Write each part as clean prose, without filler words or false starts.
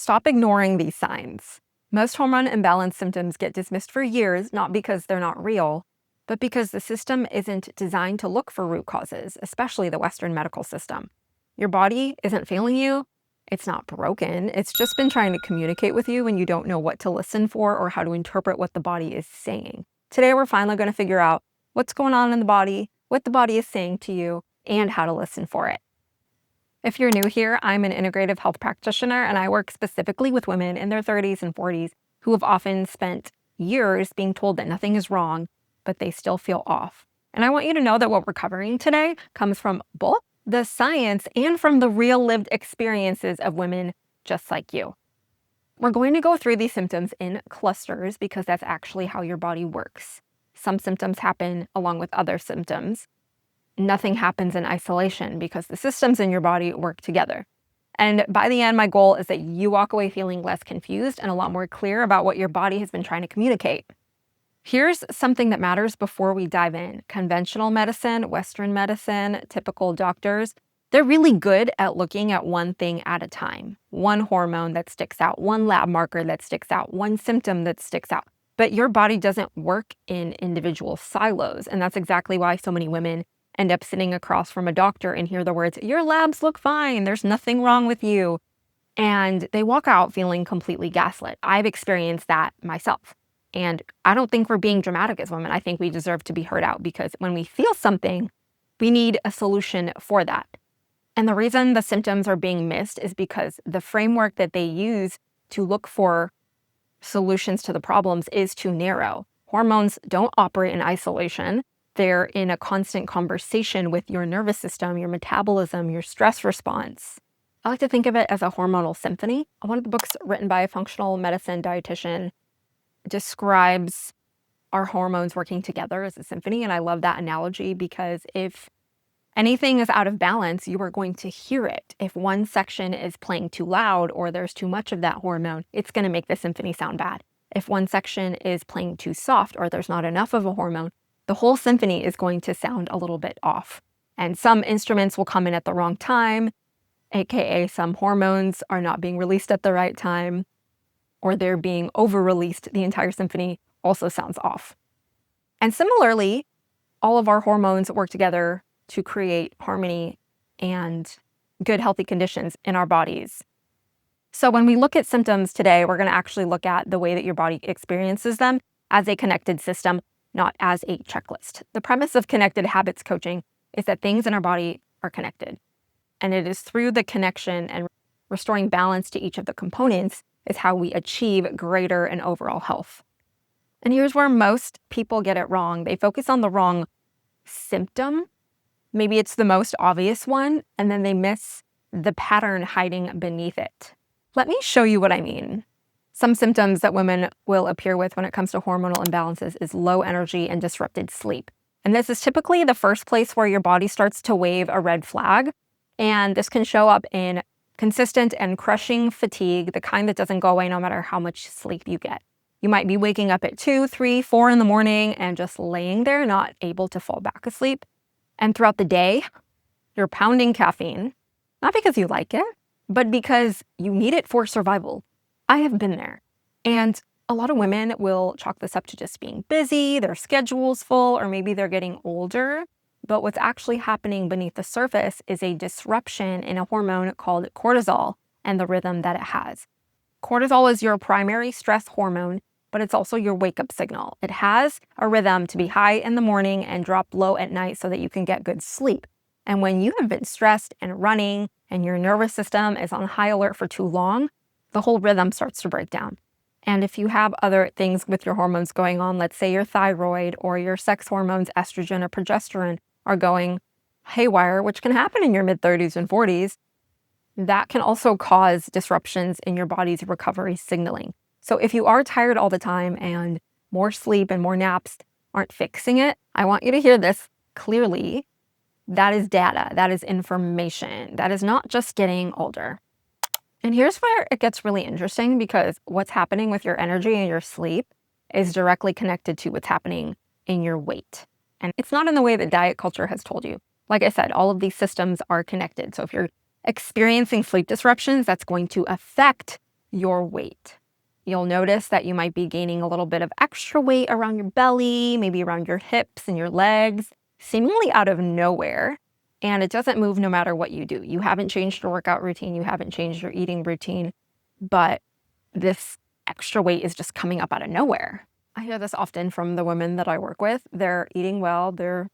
Stop ignoring these signs. Most hormone imbalance symptoms get dismissed for years, not because they're not real, but because the system isn't designed to look for root causes, especially the Western medical system. Your body isn't failing you. It's not broken. It's just been trying to communicate with you when you don't know what to listen for or how to interpret what the body is saying. Today, we're finally going to figure out what's going on in the body, what the body is saying to you, and how to listen for it. If you're new here, I'm an integrative health practitioner, and I work specifically with women in their 30s and 40s who have often spent years being told that nothing is wrong, but they still feel off. And I want you to know that what we're covering today comes from both the science and from the real lived experiences of women just like you. We're going to go through these symptoms in clusters because that's actually how your body works. Some symptoms happen along with other symptoms. Nothing happens in isolation because the systems in your body work together. And by the end, my goal is that you walk away feeling less confused and a lot more clear about what your body has been trying to communicate. Here's something that matters before we dive in. Conventional medicine, Western medicine, typical doctors, they're really good at looking at one thing at a time. One hormone that sticks out, one lab marker that sticks out, one symptom that sticks out. But your body doesn't work in individual silos. And that's exactly why so many women end up sitting across from a doctor and hear the words, "Your labs look fine, there's nothing wrong with you." And they walk out feeling completely gaslit. I've experienced that myself. And I don't think we're being dramatic as women. I think we deserve to be heard out because when we feel something, we need a solution for that. And the reason the symptoms are being missed is because the framework that they use to look for solutions to the problems is too narrow. Hormones don't operate in isolation. They're in a constant conversation with your nervous system, your metabolism, your stress response. I like to think of it as a hormonal symphony. One of the books written by a functional medicine dietitian describes our hormones working together as a symphony. And I love that analogy because if anything is out of balance, you are going to hear it. If one section is playing too loud or there's too much of that hormone, it's going to make the symphony sound bad. If one section is playing too soft or there's not enough of a hormone, the whole symphony is going to sound a little bit off. And some instruments will come in at the wrong time, aka some hormones are not being released at the right time, or they're being over-released. The entire symphony also sounds off. And similarly, all of our hormones work together to create harmony and good, healthy conditions in our bodies. So when we look at symptoms today, we're going to actually look at the way that your body experiences them as a connected system, not as a checklist. The premise of connected habits coaching is that things in our body are connected. And it is through the connection and restoring balance to each of the components is how we achieve greater and overall health. And here's where most people get it wrong. They focus on the wrong symptom. Maybe it's the most obvious one, and then they miss the pattern hiding beneath it. Let me show you what I mean. Some symptoms that women will appear with when it comes to hormonal imbalances is low energy and disrupted sleep. And this is typically the first place where your body starts to wave a red flag. And this can show up in consistent and crushing fatigue, the kind that doesn't go away no matter how much sleep you get. You might be waking up at 2, 3, 4 in the morning and just laying there, not able to fall back asleep. And throughout the day, you're pounding caffeine, not because you like it, but because you need it for survival. I have been there. And a lot of women will chalk this up to just being busy, their schedule's full, or maybe they're getting older. But what's actually happening beneath the surface is a disruption in a hormone called cortisol and the rhythm that it has. Cortisol is your primary stress hormone, but it's also your wake-up signal. It has a rhythm to be high in the morning and drop low at night so that you can get good sleep. And when you have been stressed and running and your nervous system is on high alert for too long, the whole rhythm starts to break down. And if you have other things with your hormones going on, let's say your thyroid or your sex hormones, estrogen or progesterone, are going haywire, which can happen in your mid-30s and 40s, that can also cause disruptions in your body's recovery signaling. So if you are tired all the time and more sleep and more naps aren't fixing it, I want you to hear this clearly. That is data. That is information. That is not just getting older. And here's where it gets really interesting because what's happening with your energy and your sleep is directly connected to what's happening in your weight. And it's not in the way that diet culture has told you. Like I said, all of these systems are connected. So if you're experiencing sleep disruptions, that's going to affect your weight. You'll notice that you might be gaining a little bit of extra weight around your belly, maybe around your hips and your legs, seemingly out of nowhere. And it doesn't move no matter what you do. You haven't changed your workout routine, you haven't changed your eating routine, but this extra weight is just coming up out of nowhere. I hear this often from the women that I work with. They're eating well, they're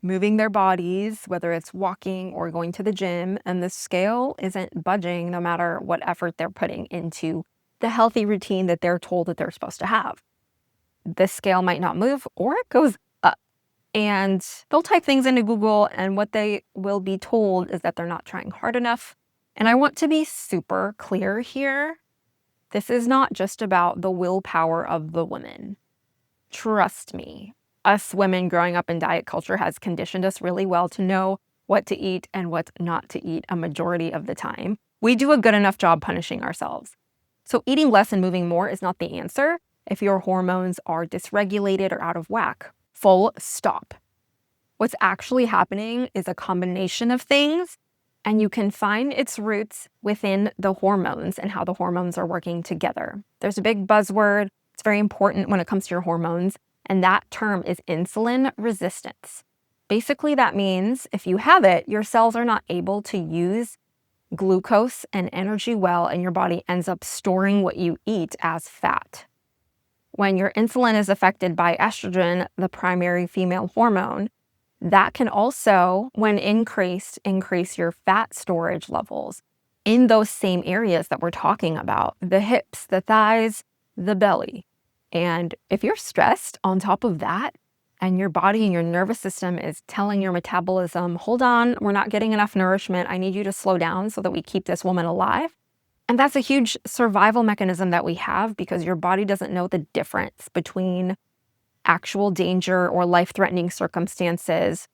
moving their bodies, whether it's walking or going to the gym, and the scale isn't budging no matter what effort they're putting into the healthy routine that they're told that they're supposed to have. The scale might not move or it goes up. And they'll type things into Google, and what they will be told is that they're not trying hard enough. And I want to be super clear here. This is not just about the willpower of the woman. Trust me, us women growing up in diet culture has conditioned us really well to know what to eat and what not to eat a majority of the time. We do a good enough job punishing ourselves. So eating less and moving more is not the answer if your hormones are dysregulated or out of whack. Full stop. What's actually happening is a combination of things, and you can find its roots within the hormones and how the hormones are working together. There's a big buzzword. It's very important when it comes to your hormones, and that term is insulin resistance. Basically, that means if you have it, your cells are not able to use glucose and energy well, and your body ends up storing what you eat as fat. When your insulin is affected by estrogen, the primary female hormone, that can also, when increased, increase your fat storage levels in those same areas that we're talking about, the hips, the thighs, the belly. And if you're stressed on top of that, and your body and your nervous system is telling your metabolism, hold on, we're not getting enough nourishment, I need you to slow down so that we keep this woman alive. And that's a huge survival mechanism that we have because your body doesn't know the difference between actual danger or life-threatening circumstances,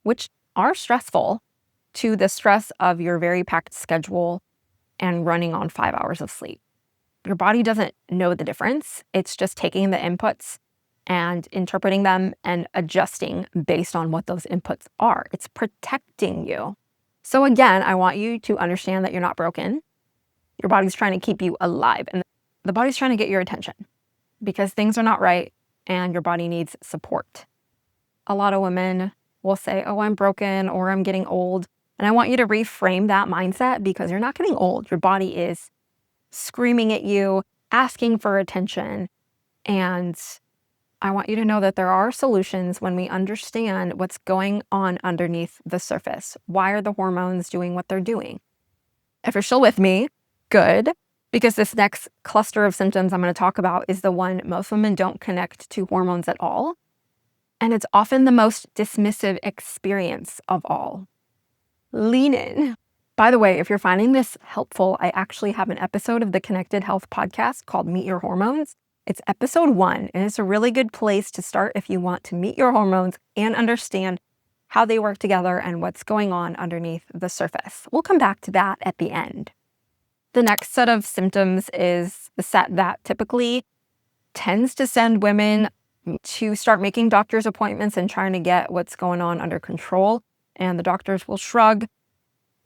which are stressful, to the stress of your very packed schedule and running on 5 hours of sleep. Your body doesn't know the difference. It's just taking the inputs and interpreting them and adjusting based on what those inputs are. It's protecting you. So again, I want you to understand that you're not broken. Your body's trying to keep you alive, and the body's trying to get your attention because things are not right and your body needs support. A lot of women will say, oh, I'm broken or I'm getting old. And I want you to reframe that mindset because you're not getting old. Your body is screaming at you, asking for attention. And I want you to know that there are solutions when we understand what's going on underneath the surface. Why are the hormones doing what they're doing? If you're still with me, good, because this next cluster of symptoms I'm going to talk about is the one most women don't connect to hormones at all. And it's often the most dismissive experience of all. Lean in. By the way, if you're finding this helpful, I actually have an episode of the Connected Health podcast called Meet Your Hormones. It's episode 1, and it's a really good place to start if you want to meet your hormones and understand how they work together and what's going on underneath the surface. We'll come back to that at the end. The next set of symptoms is the set that typically tends to send women to start making doctor's appointments and trying to get what's going on under control. And the doctors will shrug,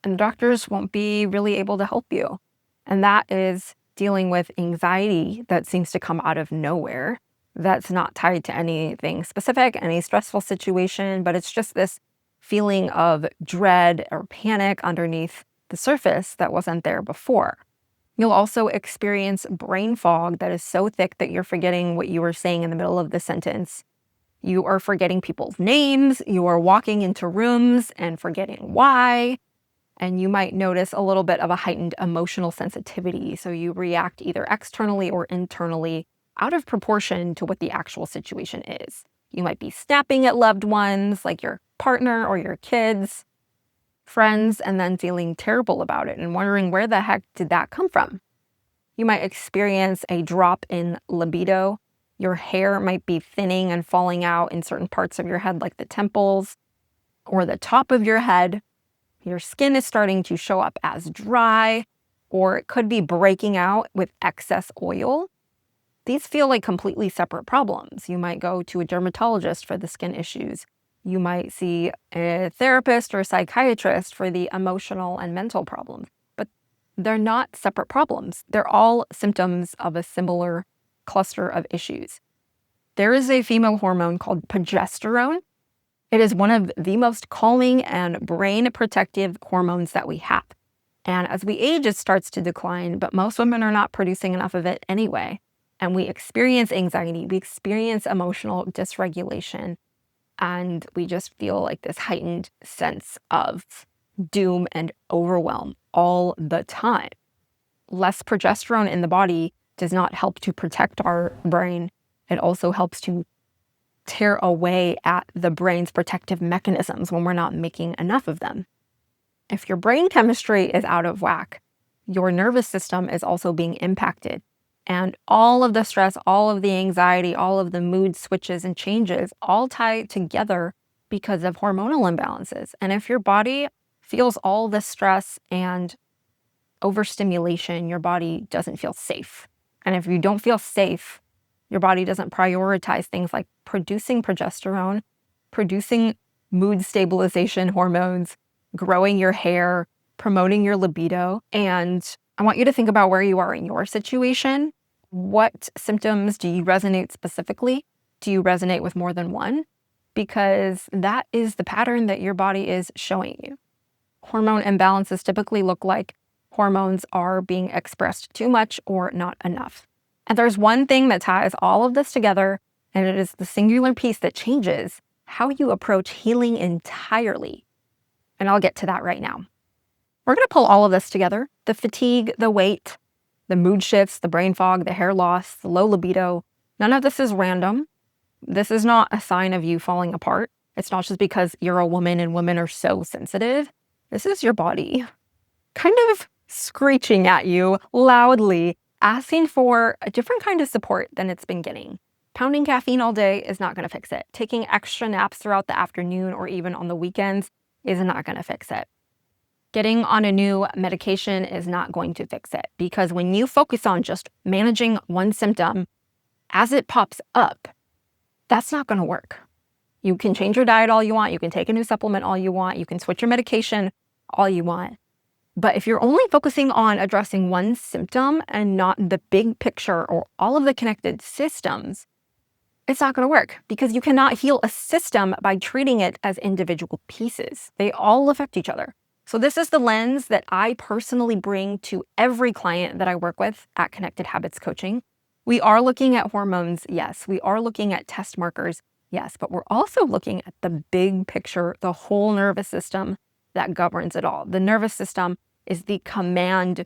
and the doctors won't be really able to help you. And that is dealing with anxiety that seems to come out of nowhere. That's not tied to anything specific, any stressful situation, but it's just this feeling of dread or panic underneath the surface that wasn't there before. You'll also experience brain fog that is so thick that you're forgetting what you were saying in the middle of the sentence. You are forgetting people's names. You are walking into rooms and forgetting why. And you might notice a little bit of a heightened emotional sensitivity. So you react either externally or internally out of proportion to what the actual situation is. You might be snapping at loved ones like your partner or your kids, friends, and then feeling terrible about it and wondering where the heck did that come from. You might experience a drop in libido. Your hair might be thinning and falling out in certain parts of your head like the temples or the top of your head. Your skin is starting to show up as dry, or it could be breaking out with excess oil. These feel like completely separate problems. You might go to a dermatologist for the skin issues. You might see a therapist or a psychiatrist for the emotional and mental problems. But They're not separate problems. They're all symptoms of a similar cluster of issues. There is a female hormone called progesterone. It is one of the most calming and brain protective hormones that we have. And as we age, it starts to decline, but most women are not producing enough of it anyway. And we experience anxiety, we experience emotional dysregulation, and we just feel like this heightened sense of doom and overwhelm all the time. Less progesterone in the body does not help to protect our brain. It also helps to tear away at the brain's protective mechanisms when we're not making enough of them. If your brain chemistry is out of whack, your nervous system is also being impacted. And all of the stress, all of the anxiety, all of the mood switches and changes all tie together because of hormonal imbalances. And if your body feels all this stress and overstimulation, your body doesn't feel safe. And if you don't feel safe, your body doesn't prioritize things like producing progesterone, producing mood stabilization hormones, growing your hair, promoting your libido. And I want you to think about where you are in your situation. What symptoms do you resonate specifically? Do you resonate with more than one? Because that is the pattern that your body is showing you. Hormone imbalances typically look like hormones are being expressed too much or not enough. And there's one thing that ties all of this together, and it is the singular piece that changes how you approach healing entirely. And I'll get to that right now. We're going to pull all of this together: the fatigue, the weight, the mood shifts, the brain fog, the hair loss, the low libido. None of this is random. This is not a sign of you falling apart. It's not just because you're a woman and women are so sensitive. This is your body kind of screeching at you loudly, asking for a different kind of support than it's been getting. Pounding caffeine all day is not going to fix it. Taking extra naps throughout the afternoon or even on the weekends is not going to fix it. Getting on a new medication is not going to fix it, because when you focus on just managing one symptom as it pops up, that's not going to work. You can change your diet all you want. You can take a new supplement all you want. You can switch your medication all you want. But if you're only focusing on addressing one symptom and not the big picture or all of the connected systems, it's not going to work, because you cannot heal a system by treating it as individual pieces. They all affect each other. So this is the lens that I personally bring to every client that I work with at Connected Habits Coaching. We are looking at hormones, yes. We are looking at test markers, yes. But we're also looking at the big picture, the whole nervous system that governs it all. The nervous system is the command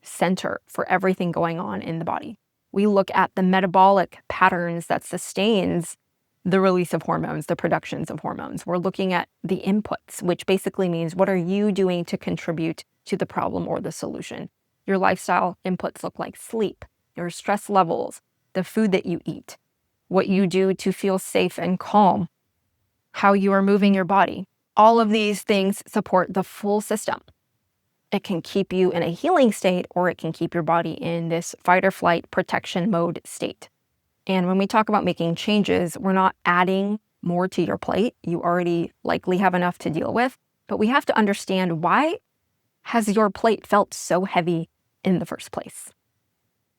center for everything going on in the body. We look at the metabolic patterns that sustains the release of hormones, the productions of hormones. We're looking at the inputs, which basically means what are you doing to contribute to the problem or the solution. Your lifestyle inputs look like sleep, your stress levels, the food that you eat, what you do to feel safe and calm, how you are moving your body. All of these things support the full system. It can keep you in a healing state, or it can keep your body in this fight or flight protection mode state. And when we talk about making changes, we're not adding more to your plate. You already likely have enough to deal with, but we have to understand, why has your plate felt so heavy in the first place?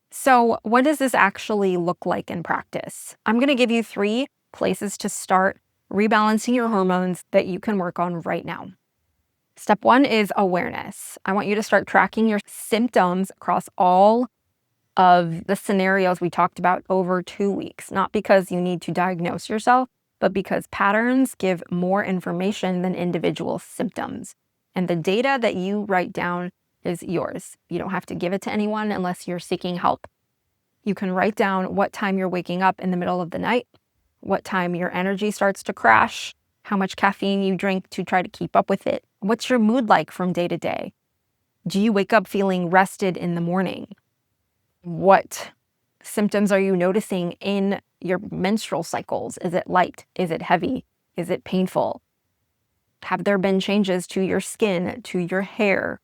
So what does this actually look like in practice? I'm going to give you 3 places to start rebalancing your hormones that you can work on right now. Step 1 is awareness. I want you to start tracking your symptoms across all of the scenarios we talked about over 2 weeks, not because you need to diagnose yourself, but because patterns give more information than individual symptoms. And the data that you write down is yours. You don't have to give it to anyone unless you're seeking help. You can write down what time you're waking up in the middle of the night, what time your energy starts to crash, how much caffeine you drink to try to keep up with it. What's your mood like from day to day? Do you wake up feeling rested in the morning? What symptoms are you noticing in your menstrual cycles? Is it light? Is it heavy? Is it painful? Have there been changes to your skin, to your hair?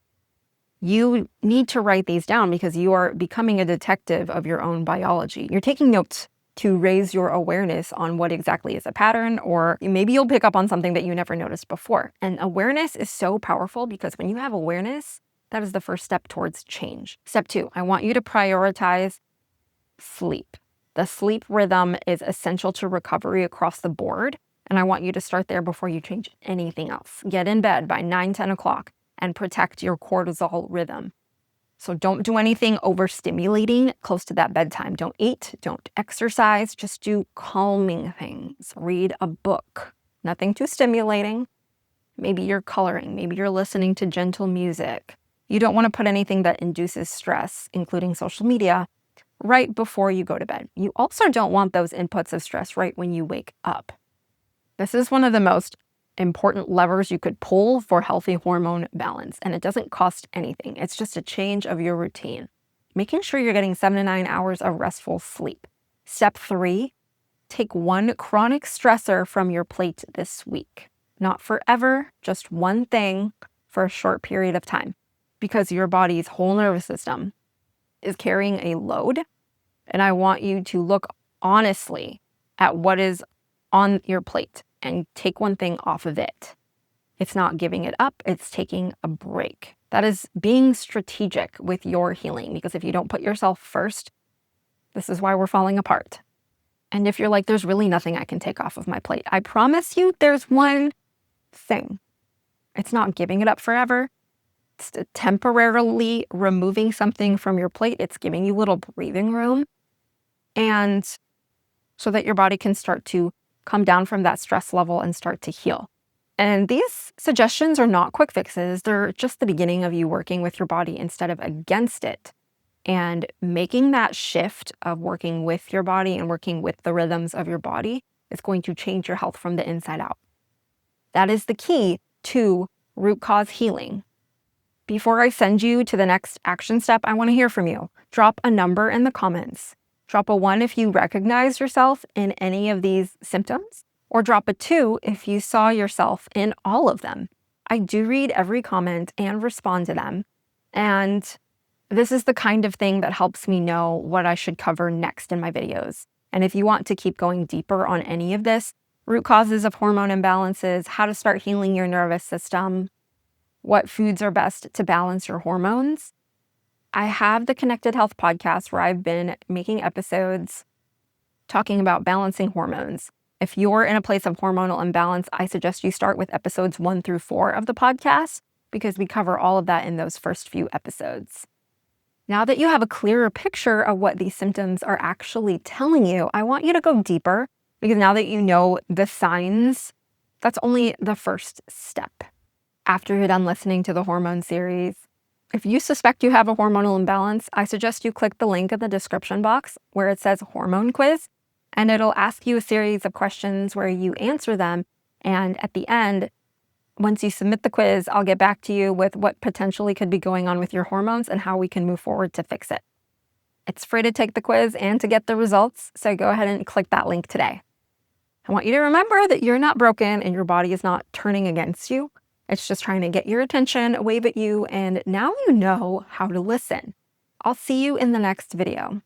You need to write these down, because you are becoming a detective of your own biology. You're taking notes to raise your awareness on what exactly is a pattern, or maybe you'll pick up on something that you never noticed before. And awareness is so powerful, because when you have awareness, That is the first step towards change. Step 2, I want you to prioritize sleep. The sleep rhythm is essential to recovery across the board, and I want you to start there before you change anything else. Get in bed by 9, 10 o'clock and protect your cortisol rhythm. So don't do anything overstimulating close to that bedtime. Don't eat, don't exercise, just do calming things. Read a book. Nothing too stimulating. Maybe you're coloring, maybe you're listening to gentle music. You don't want to put anything that induces stress, including social media, right before you go to bed. You also don't want those inputs of stress right when you wake up. This is one of the most important levers you could pull for healthy hormone balance, and it doesn't cost anything. It's just a change of your routine. Making sure you're getting 7 to 9 hours of restful sleep. Step 3, take one chronic stressor from your plate this week. Not forever, just one thing for a short period of time, because your body's whole nervous system is carrying a load, and I want you to look honestly at what is on your plate and take one thing off of it. It's not giving it up, it's taking a break. That is being strategic with your healing, because if you don't put yourself first, this is why we're falling apart. And if you're like, there's really nothing I can take off of my plate, I promise you there's one thing. It's not giving it up forever. It's temporarily removing something from your plate. It's giving you a little breathing room, and so that your body can start to come down from that stress level and start to heal. And these suggestions are not quick fixes. They're just the beginning of you working with your body instead of against it. And making that shift of working with your body and working with the rhythms of your body is going to change your health from the inside out. That is the key to root cause healing. Before I send you to the next action step, I want to hear from you. Drop a number in the comments. Drop a 1 if you recognize yourself in any of these symptoms, or drop a 2 if you saw yourself in all of them. I do read every comment and respond to them, and this is the kind of thing that helps me know what I should cover next in my videos. And if you want to keep going deeper on any of this, root causes of hormone imbalances, how to start healing your nervous system, what foods are best to balance your hormones, I have the Connected Health podcast where I've been making episodes talking about balancing hormones. If you're in a place of hormonal imbalance, I suggest you start with episodes 1 through 4 of the podcast, because we cover all of that in those first few episodes. Now that you have a clearer picture of what these symptoms are actually telling you, I want you to go deeper, because now that you know the signs, that's only the first step. After you're done listening to the hormone series, if you suspect you have a hormonal imbalance, I suggest you click the link in the description box where it says hormone quiz, and it'll ask you a series of questions where you answer them. And at the end, once you submit the quiz, I'll get back to you with what potentially could be going on with your hormones and how we can move forward to fix it. It's free to take the quiz and to get the results, so go ahead and click that link today. I want you to remember that you're not broken and your body is not turning against you. It's just trying to get your attention, wave at you, and now you know how to listen. I'll see you in the next video.